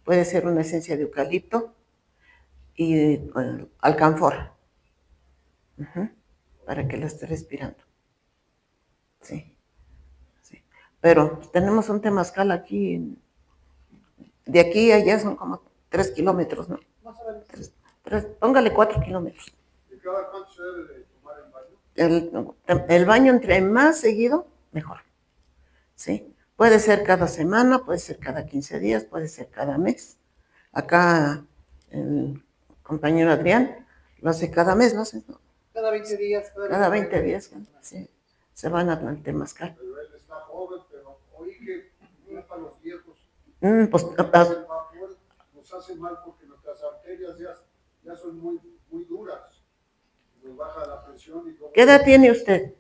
puede ser una esencia de eucalipto y alcanfor, para que la esté respirando. Sí, sí. Pero tenemos un temazcal aquí, de aquí a allá son como 3 kilómetros, ¿no? Póngale 4 kilómetros. ¿Y cada cuánto se debe de tomar el baño? El baño entre más seguido, mejor. ¿Sí? Puede ser cada semana, puede ser cada 15 días, puede ser cada mes. Acá, compañero Adrián, lo hace cada mes, lo hace, ¿no? Cada 20 días. Cada 20 días, sí, se van al temazcal. Pero él está joven, pero oí que no para los viejos. Pues, El vapor nos hace mal porque nuestras arterias ya son muy duras. Nos baja la presión y todo. ¿qué edad tiene usted?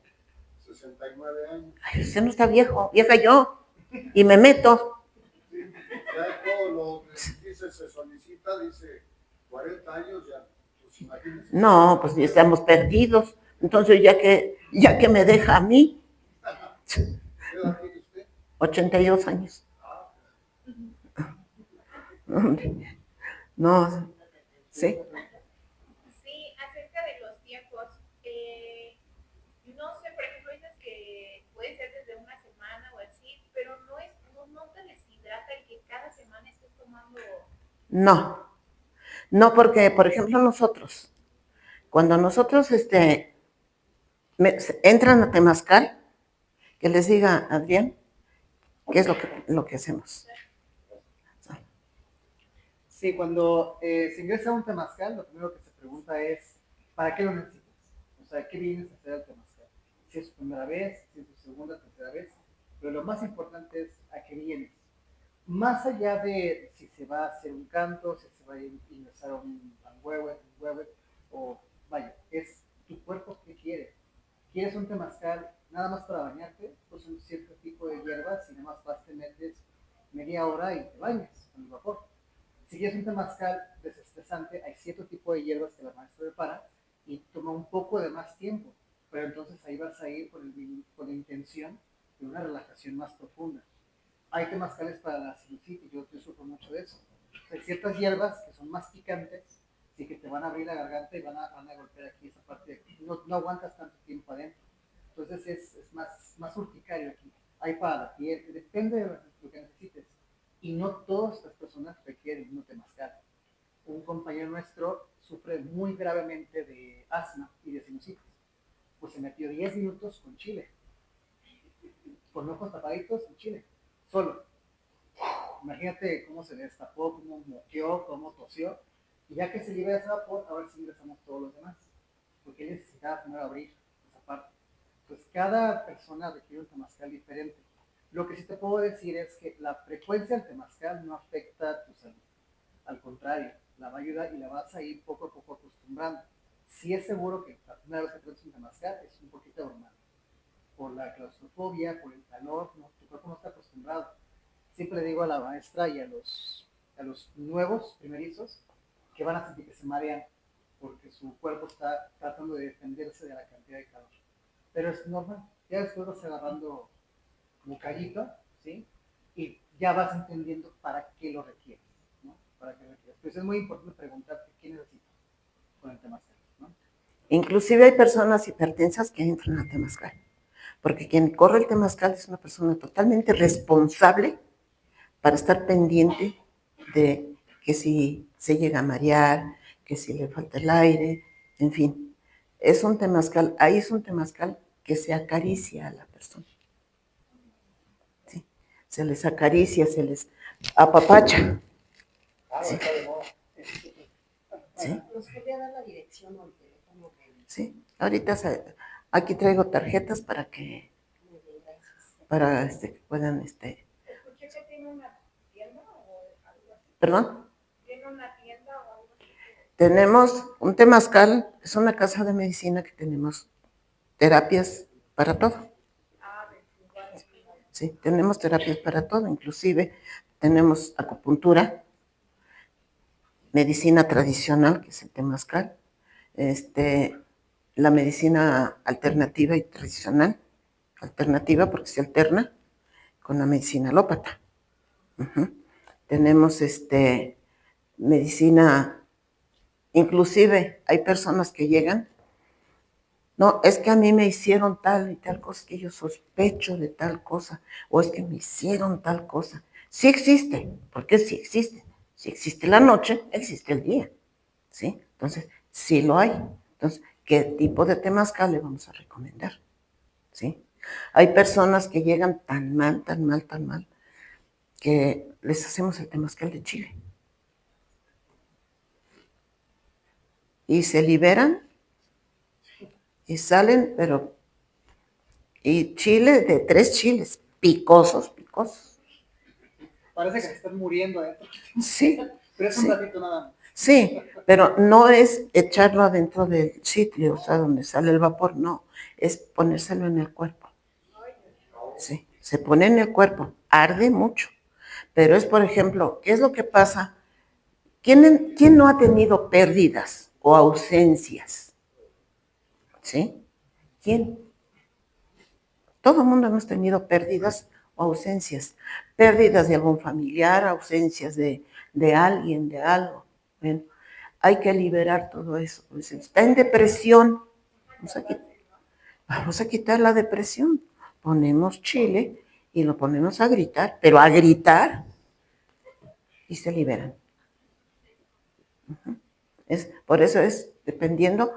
69 años. Ay, usted no está viejo, vieja yo, y me meto. Ya todo lo que dice se solicita, dice 40 años ya. Pues imagínense. No, pues ya estamos perdidos. Entonces, ya que me deja a mí, ¿Qué edad tiene usted? 82 años. Hombre, no, sí. Sí, acerca de los tiempos. No sé, por ejemplo, dices que puede ser desde una semana o así, pero no te deshidrata el que cada semana estés tomando. No, porque, por ejemplo, cuando nosotros entran a temazcal, que les diga Adrián, ¿qué es lo que hacemos? Sí, cuando se ingresa a un temazcal, lo primero que se pregunta es, ¿para qué lo necesitas? O sea, ¿qué vienes a hacer al temazcal? Si es tu primera vez, si es tu segunda, tercera vez, pero lo más importante es a qué vienes. Más allá de si se va a hacer un canto, si se va a ingresar a un huevo, o vaya, es tu cuerpo que quiere. ¿Quieres un temazcal nada más para bañarte? Pues un cierto tipo de hierbas y nada más vas, te metes media hora y te bañas con el vapor. Si quieres un temazcal desestresante, hay cierto tipo de hierbas que la maestra prepara y toma un poco de más tiempo, pero entonces ahí vas a ir con la intención de una relajación más profunda. Hay temazcales para la sinusitis, yo sufro mucho de eso. Hay ciertas hierbas que son más picantes, sí que te van a abrir la garganta y van a golpear aquí esa parte de aquí. No aguantas tanto tiempo adentro. Entonces es más urticario aquí. Hay para la piel, depende de lo que necesites. Y no todas las personas requieren un temazcal. Un compañero nuestro sufre muy gravemente de asma y de sinusitis. Pues se metió 10 minutos con chile, con ojos tapaditos en chile, solo. Imagínate cómo se destapó, cómo moqueó, cómo tosió. Y ya que se libera ese vapor, ahora sí ingresamos todos los demás. Porque él necesitaba primero abrir esa parte. Entonces, cada persona requiere un temazcal diferente. Lo que sí te puedo decir es que la frecuencia del temazcal no afecta a tu salud. Al contrario, la va a ayudar y la vas a ir poco a poco acostumbrando. Sí es seguro que la primera vez que pruebas un temazcal es un poquito normal. Por la claustrofobia, por el calor, ¿no? Tu cuerpo no está acostumbrado. Siempre le digo a la maestra y a los nuevos primerizos que van a sentir que se marean porque su cuerpo está tratando de defenderse de la cantidad de calor. Pero es normal. Ya después vas agarrando como callito, ¿sí? Y ya vas entendiendo para qué lo requieres, ¿no? Para qué lo requieres. Pues es muy importante preguntarte qué necesitas con el temazcal, ¿no? Inclusive hay personas hipertensas que entran al temazcal, porque quien corre el temazcal es una persona totalmente responsable para estar pendiente de que si se llega a marear, que si le falta el aire, en fin. Ahí es un temazcal que se acaricia a la persona. ¿Sí? Se les acaricia, se les apapacha. ¿Sí? ¿Sí? ¿Nos podría dar la dirección o el teléfono? Sí, ahorita aquí traigo tarjetas para que puedan Escuché que tiene una tienda o algo así. ¿Perdón? ¿Tiene una tienda o algo así? Tenemos un temazcal, es una casa de medicina que tenemos terapias para todo. Sí, tenemos terapias para todo, inclusive tenemos acupuntura, medicina tradicional, que es el temazcal, la medicina alternativa y tradicional, alternativa porque se alterna con la medicina alópata. Tenemos medicina, inclusive hay personas que llegan, no, es que a mí me hicieron tal y tal cosa, que yo sospecho de tal cosa, o es que me hicieron tal cosa. Sí existe, porque sí existe. Si existe la noche, existe el día, ¿sí? Entonces, sí lo hay. Entonces, ¿qué tipo de temazcal le vamos a recomendar? ¿Sí? Hay personas que llegan tan mal, que les hacemos el temazcal de chile. y se liberan y salen, pero y chile de 3 chiles, picosos. Parece que se están muriendo adentro. Sí, Pero es un ratito nada más. sí, pero no es echarlo adentro del sitio, o sea, donde sale el vapor, no, es ponérselo en el cuerpo. Sí, se pone en el cuerpo, arde mucho, pero es, por ejemplo, ¿qué es lo que pasa? ¿Quién no ha tenido pérdidas o ausencias? ¿Sí? ¿Quién? Todo el mundo hemos tenido pérdidas o ausencias. Pérdidas de algún familiar, ausencias de alguien, de algo. Bueno, hay que liberar todo eso. Pues está en depresión. Vamos a quitar la depresión. Ponemos chile y lo ponemos a gritar, pero a gritar y se liberan. Por eso es dependiendo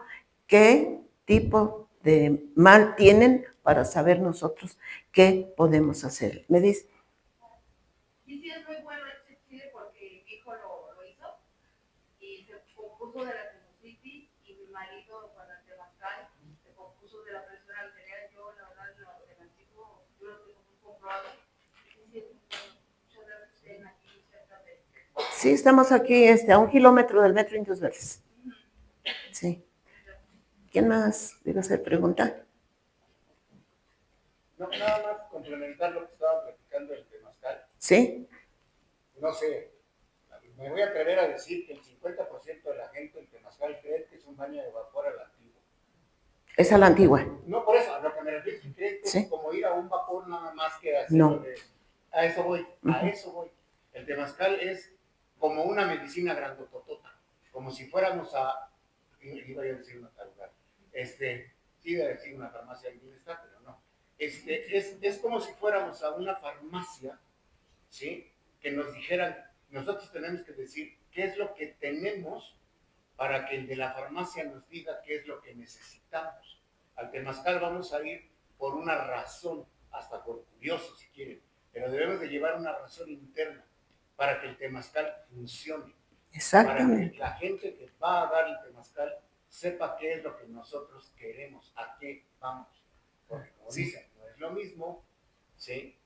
qué tipo de mal tienen para saber nosotros qué podemos hacer. ¿Me dice? Y sí, es muy bueno este chile porque mi hijo lo hizo y se compuso de la sinusitis y mi marido con el temazcal se compuso de la presión arterial. Yo, la verdad, lo del antiguo, yo lo tengo muy comprobado. Y sí, muchas gracias que estén aquí cerca de... Sí, estamos aquí a 1 kilómetro del metro Indios Verdes. Sí. ¿Quién más debe hacer pregunta? No, nada más complementar lo que estaba platicando el temazcal. Sí. No sé, me voy a atrever a decir que el 50% de la gente en temazcal cree que es un baño de vapor a la antigua. Es a la antigua. No, por eso, a lo que me refiero, si creen que ¿Sí? es como ir a un vapor nada más que así. No. A eso voy, a eso voy. El temazcal es como una medicina grandototota, como si fuéramos a, iba a decir una taruga, sí iba a decir una farmacia del bienestar, pero no. Es como si fuéramos a una farmacia, ¿sí? Que nos dijeran, nosotros tenemos que decir qué es lo que tenemos para que el de la farmacia nos diga qué es lo que necesitamos. Al temazcal vamos a ir por una razón, hasta por curioso si quieren, pero debemos de llevar una razón interna para que el temazcal funcione. Exactamente. Para que la gente que va a dar el temazcal sepa qué es lo que nosotros queremos, a qué vamos. Porque como dicen, no es lo mismo, ¿sí?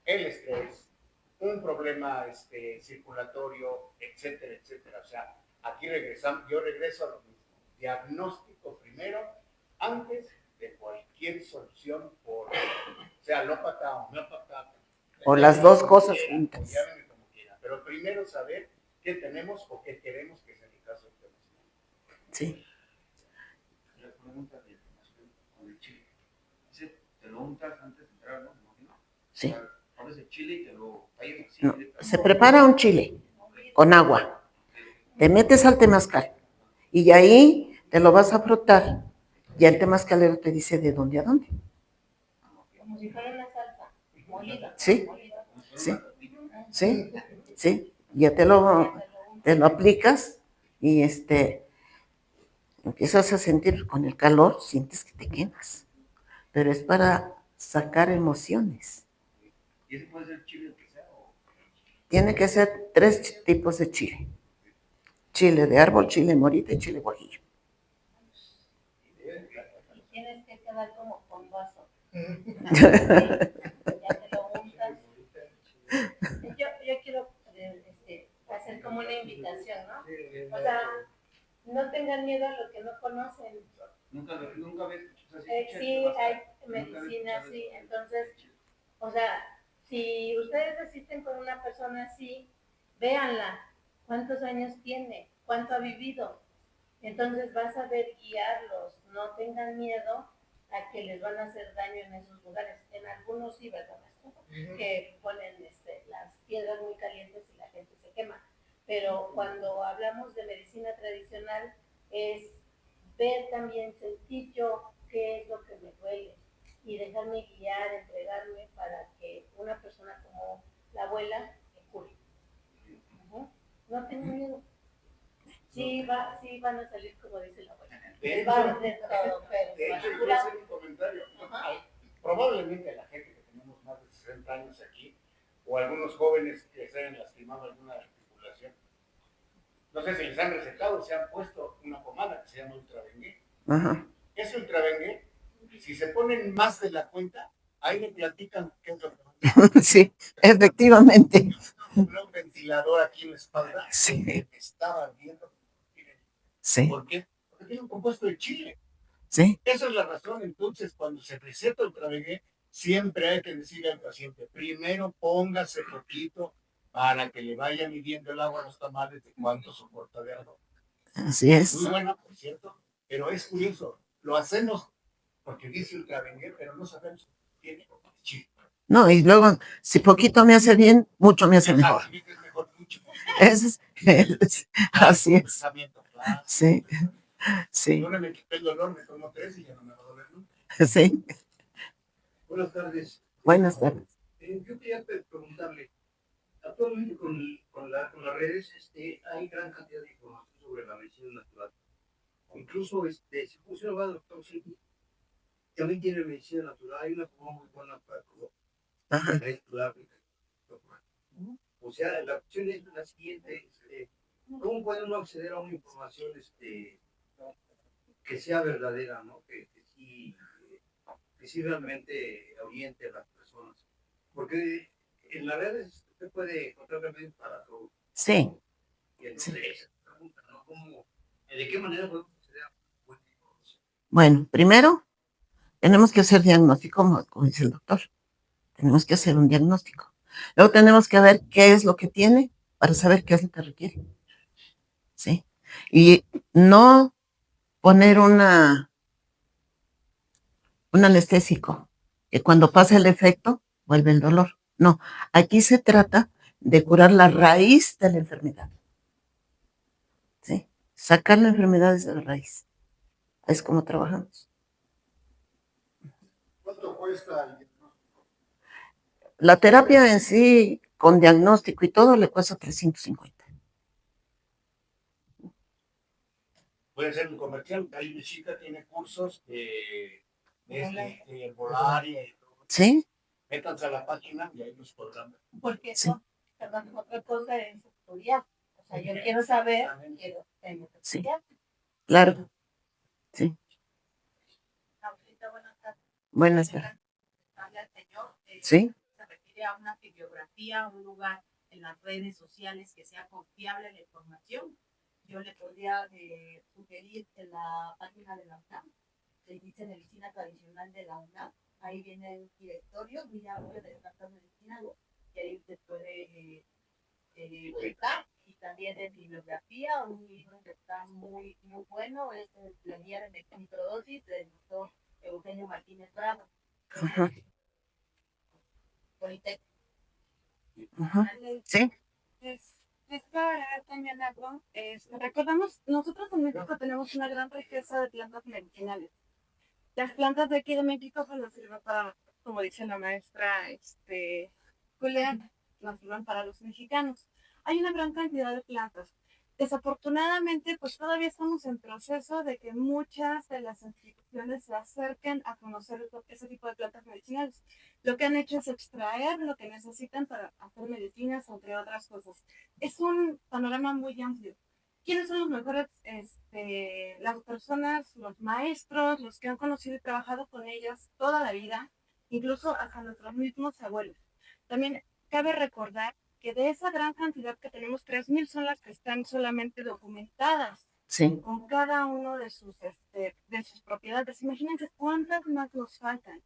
El estrés, un problema circulatorio, etcétera, etcétera. O sea, aquí yo regreso a lo mismo. Diagnóstico primero, antes de cualquier solución por, sea alópata, homeópata. O las dos cosas juntas. Llámenme como quiera. Pero primero saber qué tenemos o qué queremos, que es en el caso del temazcal. Sí. La pregunta del temazcal con el chile. Dice, te lo untas antes de entrar, ¿no? Sí. O sea, pones el chile y te lo tallas así. No, se prepara un chile con agua. Te metes al temazcal y ahí te lo vas a frotar. Ya el temazcalero te dice de dónde a dónde. Como si fuera una salsa molida. Sí, sí, sí, sí. Ya te lo aplicas y empiezas a sentir con el calor, sientes que te quemas. Pero es para sacar emociones. ¿Y ese puede ser chile que sea? Tiene que ser 3 tipos de chile. Chile de árbol, chile morita y chile guajillo. Tienes que quedar como con vaso. Ya te lo untas. Yo quiero hacer como una invitación, ¿no? O sea, no tengan miedo a lo que no conocen. Nunca ves. Sí, hay medicina, sí. Entonces, o sea, si ustedes asisten con una persona así, véanla. ¿Cuántos años tiene? ¿Cuánto ha vivido? Entonces vas a ver guiarlos. No tengan miedo a que les van a hacer daño en esos lugares. En algunos sí, ¿verdad, maestro? Que ponen las piedras muy calientes y la gente se quema. Pero cuando hablamos de medicina tradicional es ver también, sentir yo qué es lo que me duele y dejarme guiar, entregarme para que una persona como la abuela me cure. No tengo miedo. Sí, van a salir como dice la abuela. Va de todo, pero de hecho, yo hacer un comentario. Probablemente la gente que tenemos más de 60 años aquí, o algunos jóvenes que se hayan lastimado alguna articulación, no sé si les han recetado, se han puesto una pomada que se llama Ultrabengué. Ajá. Ese Ultrabengué, si se ponen más de la cuenta, ahí le platican qué es lo que van Sí, efectivamente. un ventilador aquí en la espalda. Sí. Estaba viendo. Sí, ¿Por qué? Porque tiene un compuesto de chile. sí, Esa es la razón. Entonces, cuando se receta Ultrabengué, siempre hay que decirle al paciente, primero póngase poquito para que le vaya midiendo el agua a los tamales de cuánto soporta de agua. así es. Muy buena, por cierto, pero es curioso. Lo hacemos porque dice Ultrabengué, pero no sabemos si tiene chile. No, y luego, si poquito me hace bien, mucho me hace mejor. Es mejor mucho. Así es. Pensamiento, claro. Sí, sí, Yo me quité el dolor, me tomo 3 y ya no me va a doler nunca. sí. Buenas tardes. Buenas tardes. Yo quería preguntarle, actualmente con las redes hay gran cantidad de información sobre la medicina natural. Incluso se pusieron a doctor Silvi, también tiene medicina natural, hay una forma muy buena para todo. Ajá. O sea, la opción es la siguiente, ¿cómo puede uno acceder a una información que sea verdadera, ¿no? Que sí realmente oriente a las personas? Porque en las redes usted puede encontrar remedios para todo. Sí, Y entonces, pregunta, ¿no? ¿De qué manera podemos acceder a buena información? bueno, primero tenemos que hacer diagnóstico, como dice el doctor. Tenemos que hacer un diagnóstico. Luego tenemos que ver qué es lo que tiene para saber qué es lo que requiere. ¿Sí? Y no poner un anestésico, que cuando pasa el efecto, vuelve el dolor. No, aquí se trata de curar la raíz de la enfermedad. ¿Sí? Sacar la enfermedad desde la raíz. Es como trabajamos. ¿Cuánto cuesta? La terapia en sí, con diagnóstico y todo, le cuesta 350. Puede ser un comercial, hay una chica tiene cursos de herbolaria y todo. ¿Sí? Métanse a la página y ahí los podrán ver. Porque Sí. no, perdón, otra cosa es estudiar. O sea, yo quiero saber, tengo que Sí. estudiar. Claro. Sí. Ahorita, buenas tardes. Buenas tardes. Habla el señor. ¿Sí? Se refiere a una bibliografía, un lugar en las redes sociales que sea confiable la información. Yo le podría sugerir en la página de la UNAM, se dice Medicina Tradicional de la UNAM. Ahí viene el directorio muy amplio de plantas medicinales y ahí usted puede buscar. Y también en bibliografía, un libro que está muy, muy bueno es el Plenier de Microdosis del doctor Eugenio Martínez Bravo. Ajá. Politécnico. Ajá. Sí. Es para agregar también algo. Recordamos, nosotros en México tenemos una gran riqueza de plantas medicinales. Las plantas de aquí de México pues nos sirven para, como dice la maestra Julián, nos sirven para los mexicanos. Hay una gran cantidad de plantas. Desafortunadamente, pues todavía estamos en proceso de que muchas de las instituciones se acerquen a conocer ese tipo de plantas medicinales. Lo que han hecho es extraer lo que necesitan para hacer medicinas, entre otras cosas. Es un panorama muy amplio. ¿Quiénes son los mejores, las personas, los maestros, los que han conocido y trabajado con ellas toda la vida, incluso hasta nuestros mismos abuelos? También cabe recordar que de esa gran cantidad que tenemos, 3,000 son las que están solamente documentadas. Sí. Con cada uno de sus propiedades. Imagínense cuántas más nos faltan.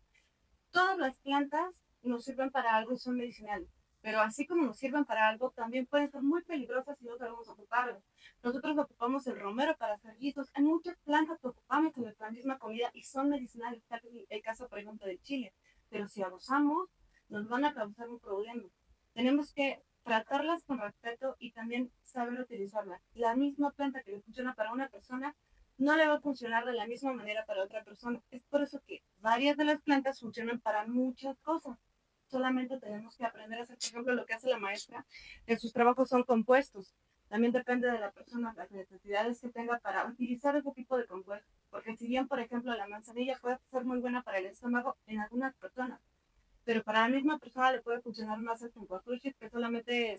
Todas las plantas nos sirven para algo y son medicinales, pero así como nos sirven para algo, también pueden ser muy peligrosas si no sabemos ocuparlas. Nosotros ocupamos el romero para hacer guisos. Hay muchas plantas que ocupamos en nuestra misma comida y son medicinales, el caso, por ejemplo, de chile. Pero si abusamos, nos van a causar un problema. Tenemos que tratarlas con respeto y también saber utilizarlas. La misma planta que le funciona para una persona no le va a funcionar de la misma manera para otra persona. Es por eso que varias de las plantas funcionan para muchas cosas. Solamente tenemos que aprender a hacer, por ejemplo, lo que hace la maestra. En sus trabajos son compuestos. También depende de la persona, las necesidades que tenga para utilizar ese tipo de compuestos. Porque si bien, por ejemplo, la manzanilla puede ser muy buena para el estómago en algunas personas, pero para la misma persona le puede funcionar más el cempasúchil, que solamente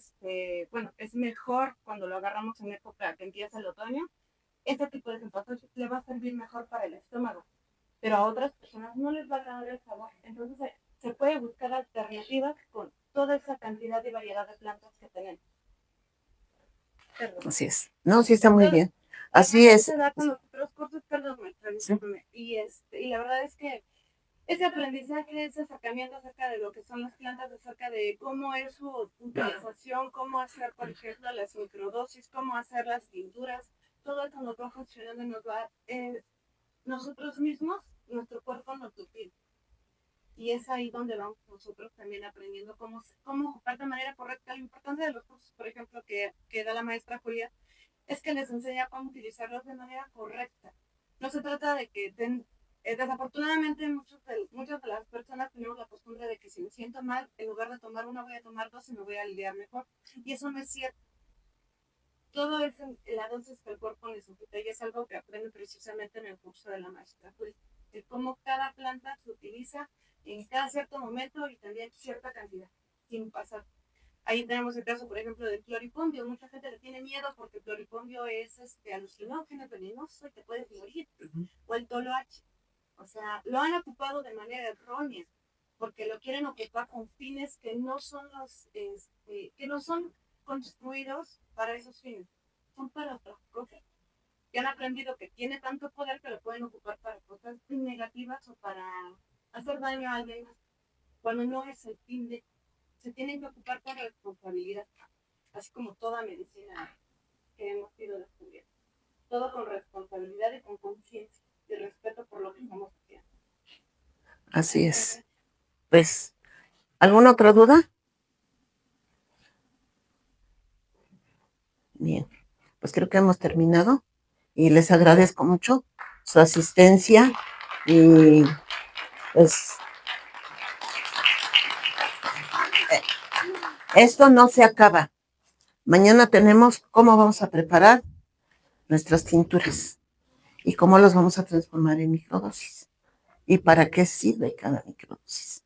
bueno, es mejor cuando lo agarramos en época que empieza el otoño. Este tipo de cempasúchil le va a servir mejor para el estómago, pero a otras personas no les va a agradar el sabor. Entonces se puede buscar alternativas con toda esa cantidad y variedad de plantas que tenemos. Perdón. Así es. No, sí está muy Entonces, bien. Así es. Se da con los otros cursos, perdón, maestra, discúlpeme. Y la verdad es que ese aprendizaje, ese acercamiento acerca de lo que son las plantas, acerca de cómo es su utilización, cómo hacer, por ejemplo, las microdosis, cómo hacer las tinturas, todo eso nos va funcionando y nos va, nosotros mismos, nuestro cuerpo nos utiliza. Y es ahí donde vamos nosotros también aprendiendo cómo ocupar de manera correcta. Lo importante de los cursos, por ejemplo, que da la maestra Julia, es que les enseña cómo utilizarlos de manera correcta. No se trata de que desafortunadamente muchas de las personas tenemos la costumbre de que si me siento mal, en lugar de tomar una voy a tomar dos y me voy a aliviar mejor. Y eso no es cierto. Todo es la dosis que el cuerpo necesita y es algo que aprende precisamente en el curso de la maestra Julia. De cómo cada planta se utiliza en cada cierto momento y también cierta cantidad, sin pasar. Ahí tenemos el caso, por ejemplo, del cloripondio. Mucha gente le tiene miedo porque el cloripondio es alucinógeno, venenoso y te puedes morir. O el toloache. O sea, lo han ocupado de manera errónea porque lo quieren ocupar con fines que no son que no son construidos para esos fines. Son para otras cosas. Que han aprendido que tiene tanto poder que lo pueden ocupar para cosas negativas o para hacer daño a alguien más. Cuando no es el fin de... Se tienen que ocupar con responsabilidad, así como toda medicina que hemos ido descubriendo. Todo con responsabilidad y con conciencia y respeto por lo que estamos haciendo. Así es. Pues, ¿alguna otra duda? Bien, pues creo que hemos terminado y les agradezco mucho su asistencia y pues esto no se acaba. Mañana tenemos cómo vamos a preparar nuestras tinturas y cómo las vamos a transformar en microdosis y para qué sirve cada microdosis.